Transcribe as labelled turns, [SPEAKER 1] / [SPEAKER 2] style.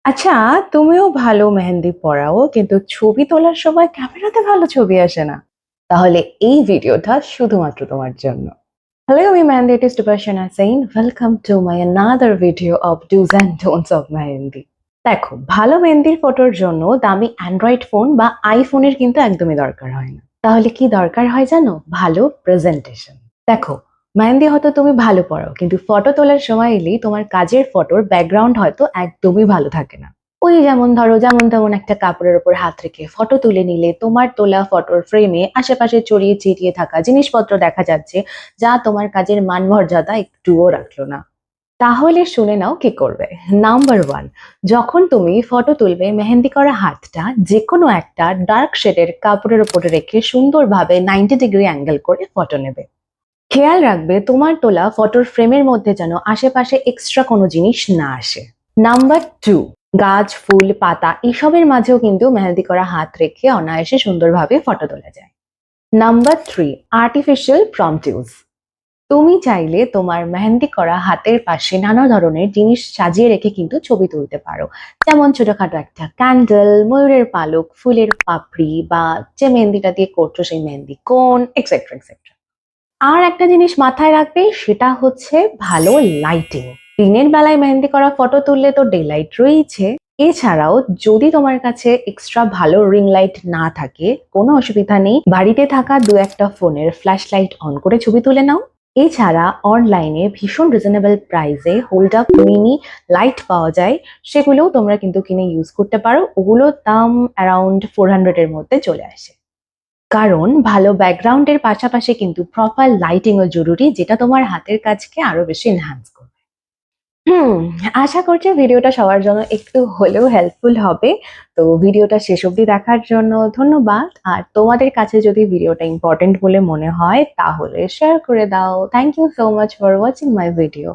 [SPEAKER 1] আচ্ছা, তুমিও ভালো মেহেন্দি পড়াও কিন্তু ছবি তোলার সময় ক্যামেরাতে ভালো ছবি আসে না। তাহলে এই ভিডিওটা শুধুমাত্র তোমার জন্য। Hello, আমি mehndi artist Upasana Sen. Welcome to my another video of do's and don'ts of mehndi. দেখো, ভালো মেহেন্দির ফটোর জন্য দামি অ্যান্ড্রয়েড ফোন বা আইফোনের কিন্তু একদমই দরকার হয় না। তাহলে কি দরকার হয় জানো? ভালো প্রেজেন্টেশন। দেখো, মেহেন্দি হয়তো তুমি ভালো পড়াও কিন্তু ফটো তোলার সময় এলেই তোমার কাজের ফটোর ব্যাকগ্রাউন্ড হয়তো একদমই ভালো থাকে না। ওই যেমন ধরো যেমন তেমন একটা কাপড়ের উপর হাত রেখে ফটো তুলে নিলে তোমার তোলা ফটোর ফ্রেমে আশেপাশে ছড়িয়ে ছিটিয়ে থাকা জিনিসপত্র দেখা যাচ্ছে, যা তোমার কাজের মানমর্যাদা একটুও রাখলো না। তাহলে শুনে নাও কি করবে। নাম্বার ওয়ান, যখন তুমি ফটো তুলবে মেহেন্দি করা হাতটা যে কোনো একটা ডার্ক শেডের কাপড়ের উপরে রেখে সুন্দরভাবে 90 ডিগ্রি অ্যাঙ্গেল করে ফটো নেবে। খেয়াল রাখবে তোমার তোলা ফটোর ফ্রেমের মধ্যে যেন আশেপাশে এক্সট্রা কোনো জিনিস না আসে। নাম্বার টু, গাছ ফুল পাতা এসবের মাঝেও কিন্তু মেহেন্দি করা হাত রেখে অনায়াসে সুন্দরভাবে ফটো তোলা যায়। Number three, artificial prompt use. তুমি চাইলে তোমার মেহেন্দি করা হাতের পাশে নানা ধরনের জিনিস সাজিয়ে রেখে কিন্তু ছবি তুলতে পারো। যেমন ছোটখাটো একটা ক্যান্ডেল, ময়ূরের পালক, ফুলের পাপড়ি বা যে মেহেন্দিটা দিয়ে করছো সেই মেহেন্দি কোন, এক্সেট্রা এক্সেট্রা। আর একটা জিনিস মাথায় রাখবে, সেটা হচ্ছে ভালো লাইটিং। দিনের বেলায় মেহেন্দি করা ফটো তুললে তো ডে লাইট রয়েছে। এছাড়াও যদি তোমার কাছে এক্সট্রা ভালো রিং লাইট না থাকে, কোনো অসুবিধা নেই, বাড়িতে থাকা দু একটা ফোনের ফ্ল্যাশ লাইট অন করে ছবি তুলে নাও। এছাড়া অনলাইনে ভীষণ রিজনেবল প্রাইসে হোল্ড আপ মিনি লাইট পাওয়া যায়, সেগুলোও তোমরা কিন্তু কিনে ইউজ করতে পারো। ওগুলোর দাম অ্যারাউন্ড 400 এর মধ্যে চলে আসে। কারণ ভালো ব্যাকগ্রাউন্ডের পাশাপাশি কিন্তু প্রপার লাইটিংও জরুরি, যেটা তোমার হাতের কাজকে আরো বেশি এনহ্যান্স করবে। হুম, আশা করছি ভিডিওটা সবার জন্য একটু হলেও হেল্পফুল হবে। তো ভিডিওটা শেষ অবধি দেখার জন্য ধন্যবাদ। আর তোমাদের কাছে যদি ভিডিওটা ইম্পর্টেন্ট বলে মনে হয় তাহলে শেয়ার করে দাও। Thank you so much for watching my video.